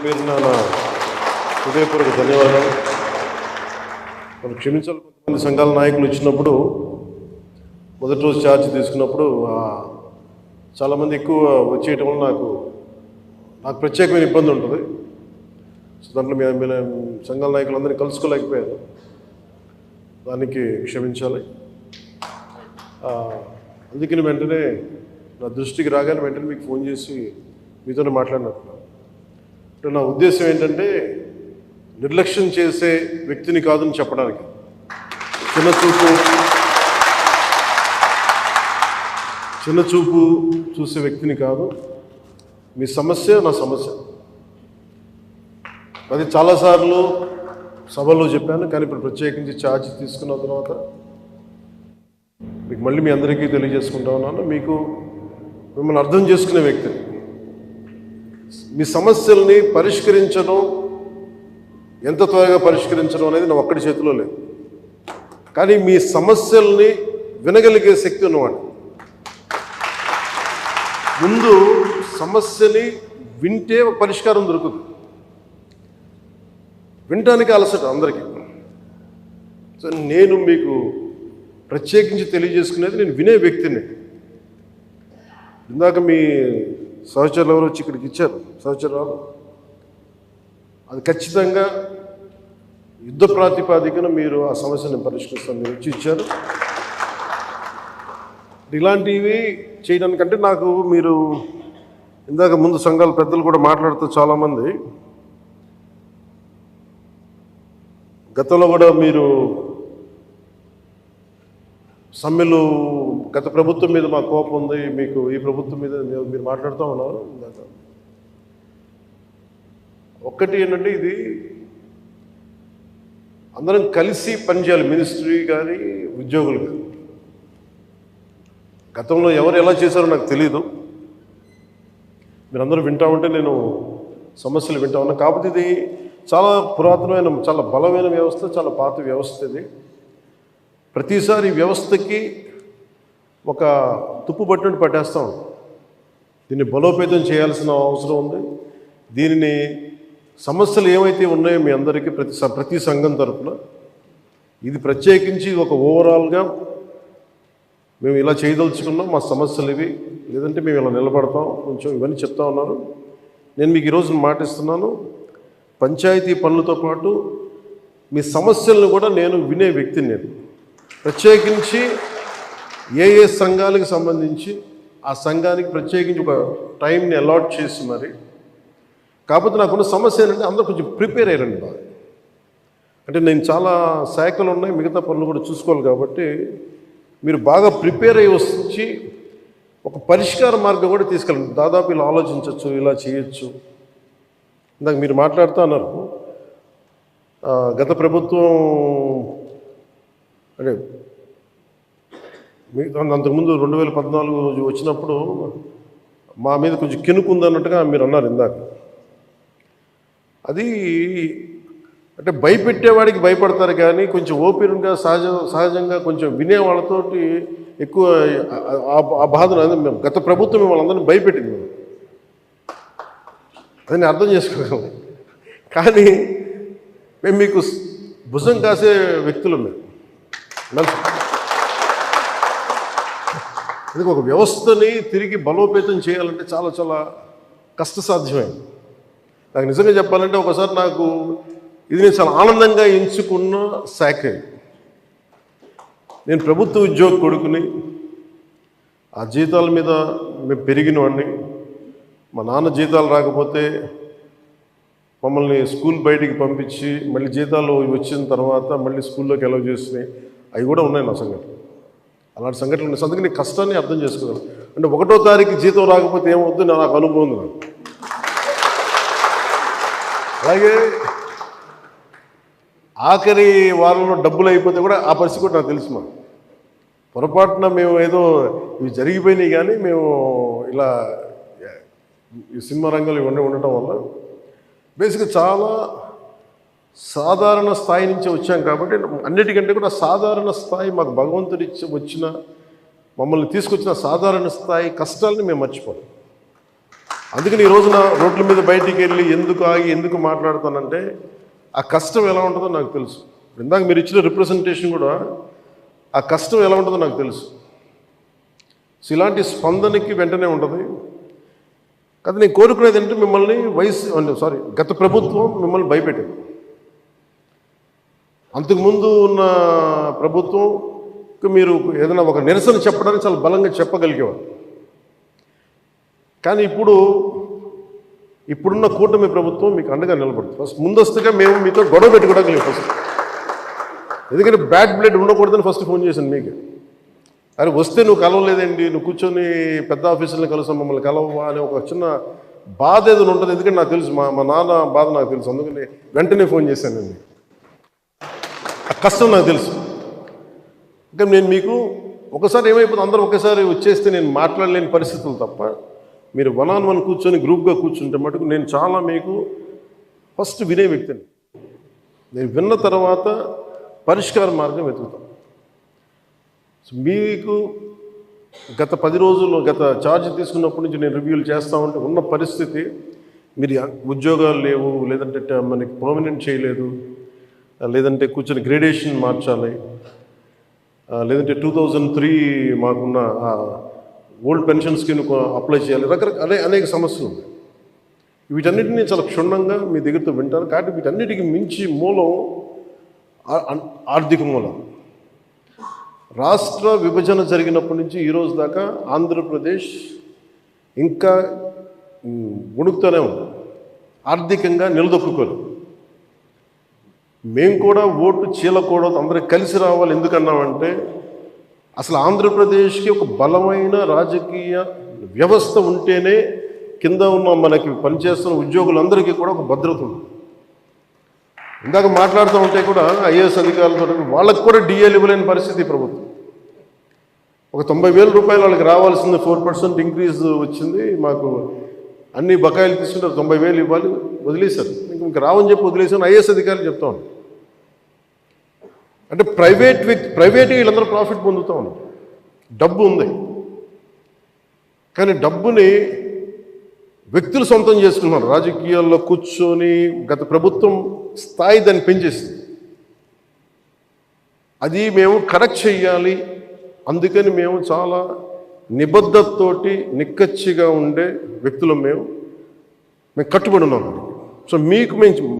పేరున నా హృదయపూర్వక ధన్యవాదాలు. మనం క్షమించాలి. కొంతమంది సంఘాల నాయకులు వచ్చినప్పుడు మొదటి రోజు ఛార్జ్ తీసుకున్నప్పుడు చాలామంది ఎక్కువ వచ్చేయటం వల్ల నాకు ప్రత్యేకమైన ఇబ్బంది ఉంటుంది. సో దాంట్లో మేము సంఘాల నాయకులందరినీ కలుసుకోలేకపోయారు. దానికి క్షమించాలి. అందుకని వెంటనే నా దృష్టికి రాగానే వెంటనే మీకు ఫోన్ చేసి మీతోనే మాట్లాడినట్టున్నాను. అంటే నా ఉద్దేశం ఏంటంటే నిర్లక్ష్యం చేసే వ్యక్తిని కాదని చెప్పడానికి, చిన్న చూపు చూసే వ్యక్తిని కాదు. మీ సమస్య నా సమస్య. అది చాలాసార్లు సభలో చెప్పాను, కానీ ఇప్పుడు ప్రత్యేకించి ఛార్జ్ తీసుకున్న తర్వాత మీకు మళ్ళీ మీ అందరికీ తెలియజేసుకుంటా ఉన్నాను. మిమ్మల్ని అర్థం చేసుకునే వ్యక్తిని, మీ సమస్యల్ని పరిష్కరించడం, ఎంత త్వరగా పరిష్కరించడం అనేది నా ఒక్కడి చేతిలో లేదు. కానీ మీ సమస్యల్ని వినగలిగే శక్తి ఉన్నవాడు. ముందు సమస్యని వింటే పరిష్కారం దొరుకుతుంది. వినటానికి అలసట అందరికీ. సో నేను మీకు ప్రత్యేకించి తెలియజేసుకునేది నేను వినే వ్యక్తిని. ఇందాక మీ సహచరులు ఎవరు వచ్చి ఇక్కడికి ఇచ్చారు, సహచరాలు, అది ఖచ్చితంగా యుద్ధ ప్రాతిపాదికన మీరు ఆ సమస్యను పరిష్కరిస్తాను మీరు వచ్చి ఇచ్చారు. ఇలాంటివి చేయడానికంటే మీరు ఇందాక ముందు సంఘాల పెద్దలు కూడా మాట్లాడుతూ చాలామంది గతంలో కూడా మీరు సమ్మెలు గత ప్రభుత్వం మీద మా కోపం ఉంది, మీకు ఈ ప్రభుత్వం మీద మీరు మాట్లాడుతూ ఉన్నారు. ఒక్కటి ఏంటంటే ఇది అందరం కలిసి పనిచేయాలి, మినిస్ట్రీ కానీ ఉద్యోగులు కానీ. గతంలో ఎవరు ఎలా చేశారో నాకు తెలీదు. మీరందరూ వింటా ఉంటే నేను సమస్యలు వింటా ఉన్నా. కాకపోతే ఇది చాలా పురాతనమైన, చాలా బలమైన వ్యవస్థ, చాలా పాత వ్యవస్థ. ఇది ప్రతిసారి ఈ వ్యవస్థకి ఒక తుప్పు పట్టినట్టు పట్టేస్తాం. దీన్ని బలోపేతం చేయాల్సిన అవసరం ఉంది. దీనిని సమస్యలు ఏమైతే ఉన్నాయో మీ అందరికీ ప్రతి సంఘం తరఫున ఇది ప్రత్యేకించి ఒక ఓవరాల్గా మేము ఇలా చేయదలుచుకున్నాం, మా సమస్యలు ఇవి, లేదంటే మేము ఇలా నిలబడతాం, కొంచెం ఇవన్నీ చెప్తా ఉన్నారు. నేను మీకు ఈరోజు మాటిస్తున్నాను, పంచాయతీ పనులతో పాటు మీ సమస్యలను కూడా నేను వినే వ్యక్తిని. నేను ప్రత్యేకించి ఏ సంఘాలకు సంబంధించి ఆ సంఘానికి ప్రత్యేకించి ఒక టైంని అలాట్ చేసి మరి. కాకపోతే నాకున్న సమస్య ఏంటంటే అందరూ కొంచెం ప్రిపేర్ అయ్యారండి బాగా. అంటే నేను చాలా శాఖలు ఉన్నాయి, మిగతా పనులు కూడా చూసుకోవాలి. కాబట్టి మీరు బాగా ప్రిపేర్ అయ్యి వచ్చి ఒక పరిష్కార మార్గం కూడా తీసుకెళ్ళండి. దాదాపు ఇలా ఆలోచించవచ్చు, ఇలా చేయొచ్చు. ఇందాక మీరు మాట్లాడుతూ అన్నారు, గత ప్రభుత్వం అంటే అంతకుముందు 2014 వచ్చినప్పుడు మా మీద కొంచెం కెనుకుందన్నట్టుగా మీరు అన్నారు ఇందాక. అది అంటే భయపెట్టేవాడికి భయపడతారు, కానీ కొంచెం ఓపెన్గా సహజంగా కొంచెం వినే వాళ్ళతోటి ఎక్కువ ఆ బాధను మేము గత ప్రభుత్వం మిమ్మల్ని అందరినీ భయపెట్టింది. దాన్ని అర్థం చేసుకోగలం. కానీ మేము మీకు భుజం కాసే వ్యక్తులు మేము. ఇది ఒక వ్యవస్థని తిరిగి బలోపేతం చేయాలంటే చాలా చాలా కష్టసాధ్యమైంది. నాకు నిజంగా చెప్పాలంటే ఒకసారి ఇది నేను చాలా ఆనందంగా ఎంచుకున్న శాఖ. నేను ప్రభుత్వ ఉద్యోగ కొడుకుని, ఆ జీతాల మీద మేము పెరిగిన వాడిని. మా నాన్న జీతాలు రాకపోతే మమ్మల్ని స్కూల్ బయటికి పంపించి మళ్ళీ జీతాలు వచ్చిన తర్వాత మళ్ళీ స్కూల్లోకి అలౌ చేసినాయి. అవి కూడా ఉన్నాయి నా సంఘటన. అలాంటి సంఘటనలు ఉన్నాయి. అందుకని కష్టాన్ని అర్థం చేసుకోగలను. అంటే 1వ తారీఖు జీతం రాకపోతే ఏమవుద్దు నాకు అనుభవం ఉంది. అలాగే ఆఖరి వారంలో డబ్బులు అయిపోతే కూడా ఆ పరిస్థితి కూడా నాకు తెలుసు. పొరపాటున మేము ఏదో ఇవి జరిగిపోయినాయి, కానీ మేము ఇలా ఈ సినిమా రంగంలో ఇవన్నీ ఉండటం వల్ల బేసిక్గా చాలా సాధారణ స్థాయి నుంచి వచ్చాం. కాబట్టి అన్నిటికంటే కూడా సాధారణ స్థాయి మాకు భగవంతుడి మమ్మల్ని తీసుకొచ్చిన సాధారణ స్థాయి కష్టాలని మేము మర్చిపోం. అందుకని ఈ రోజున రోడ్ల మీద బయటికి వెళ్ళి ఎందుకు ఆగి ఎందుకు మాట్లాడుతానంటే ఆ కష్టం ఎలా ఉంటుందో నాకు తెలుసు. ఇందాక మీరు ఇచ్చిన రిప్రజెంటేషన్ కూడా ఆ కష్టం ఎలా ఉంటుందో నాకు తెలుసు. సో ఇలాంటి స్పందనకి వెంటనే ఉంటుంది. కానీ నేను కోరుకునేది ఏంటంటే మిమ్మల్ని గత ప్రభుత్వం మిమ్మల్ని భయపెట్టింది. అంతకుముందు ఉన్న ప్రభుత్వంకి మీరు ఏదైనా ఒక నిరసన చెప్పడానికి చాలా బలంగా చెప్పగలిగేవారు. కానీ ఇప్పుడున్న కూటమి ప్రభుత్వం మీకు అండగా నిలబడుతుంది. ఫస్ట్ ముందస్తుగా మేము మీతో గొడవ పెట్టుకోవడానికి ఫస్ట్, ఎందుకంటే బ్యాడ్ బ్లడ్ ఉండకూడదని ఫస్ట్ ఫోన్ చేశాను మీకు. అరే వస్తే నువ్వు కలవలేదండి, నువ్వు కూర్చొని పెద్ద ఆఫీసులను కలుస్తాం, మమ్మల్ని కలవవా అని ఒక చిన్న బాధ ఏదైనా ఉంటుంది. ఎందుకంటే నాకు తెలుసు, మా నాన్న బాధ నాకు తెలుసు. అందుకని వెంటనే ఫోన్ చేశానండి. ఆ కష్టం నాకు తెలుసు. ఇంకా నేను మీకు ఒకసారి ఏమైపోతుంది, అందరూ ఒకేసారి వచ్చేస్తే నేను మాట్లాడలేని పరిస్థితులు తప్ప, మీరు 1-on-1 కూర్చొని గ్రూప్గా కూర్చుంటే మటుకు నేను చాలా మీకు ఫస్ట్ వినే వ్యక్తిని. నేను విన్న తర్వాత పరిష్కార మార్గం వెతుకుతాను. మీకు గత 10 రోజులు ఛార్జ్ తీసుకున్నప్పటి నుంచి నేను రివ్యూలు చేస్తూ ఉంటే ఉన్న పరిస్థితి, మీరు ఉద్యోగాలు లేవు, లేదంటే మనకి పర్మనెంట్ చేయలేదు, లేదంటే కూర్చొని గ్రేడేషన్ మార్చాలి, లేదంటే 2003 మాకున్న ఓల్డ్ పెన్షన్ స్కీమ్ అప్లై చేయాలి, రకరకాల అనేక సమస్యలు ఉన్నాయి. వీటన్నిటినీ చాలా క్షుణ్ణంగా మీ దగ్గరతో వింటాను. కాబట్టి వీటన్నిటికీ మించి మూలం ఆర్థిక మూలం. రాష్ట్ర విభజన జరిగినప్పటి నుంచి ఈరోజు దాకా ఆంధ్రప్రదేశ్ ఇంకా ఉణుకుతూనే ఉంది, ఆర్థికంగా నిలదొక్కుకోలేదు. మేము కూడా ఓటు చీలకూడదు, అందరికి కలిసి రావాలి. ఎందుకన్నామంటే అసలు ఆంధ్రప్రదేశ్కి ఒక బలమైన రాజకీయ వ్యవస్థ ఉంటేనే కింద ఉన్న మనకి పనిచేస్తున్న ఉద్యోగులందరికీ కూడా ఒక భద్రత ఉంది. ఇందాక మాట్లాడుతూ ఉంటే కూడా ఐఏఎస్ అధికారులతో వాళ్ళకి కూడా డిఏలు ఇవ్వలేని పరిస్థితి ప్రభుత్వం. ఒక 90,000 రూపాయలు వాళ్ళకి రావాల్సింది 4% ఇంక్రీజ్ వచ్చింది. మాకు అన్ని బకాయిలు తీసుకుంటారు, 90,000 ఇవ్వాలి, వదిలేశారు. ఇంక రావని చెప్పి వదిలేసాను ఐఏఎస్ అధికారులు చెప్తా ఉన్నాను. అంటే ప్రైవేట్ వీళ్ళందరూ ప్రాఫిట్ పొందుతూ ఉన్నారు, డబ్బు ఉంది. కానీ డబ్బుని వ్యక్తులు సొంతం చేసుకున్నారు. రాజకీయాల్లో కూర్చొని గత ప్రభుత్వం స్థాయి దాన్ని పెంచేసింది. అది మేము కరెక్ట్ చెయ్యాలి. అందుకని మేము చాలా నిబద్ధతతోటి నిక్కచ్చిగా ఉండే వ్యక్తులు మేము కట్టుబడి ఉన్నాం. సో మీకు మేము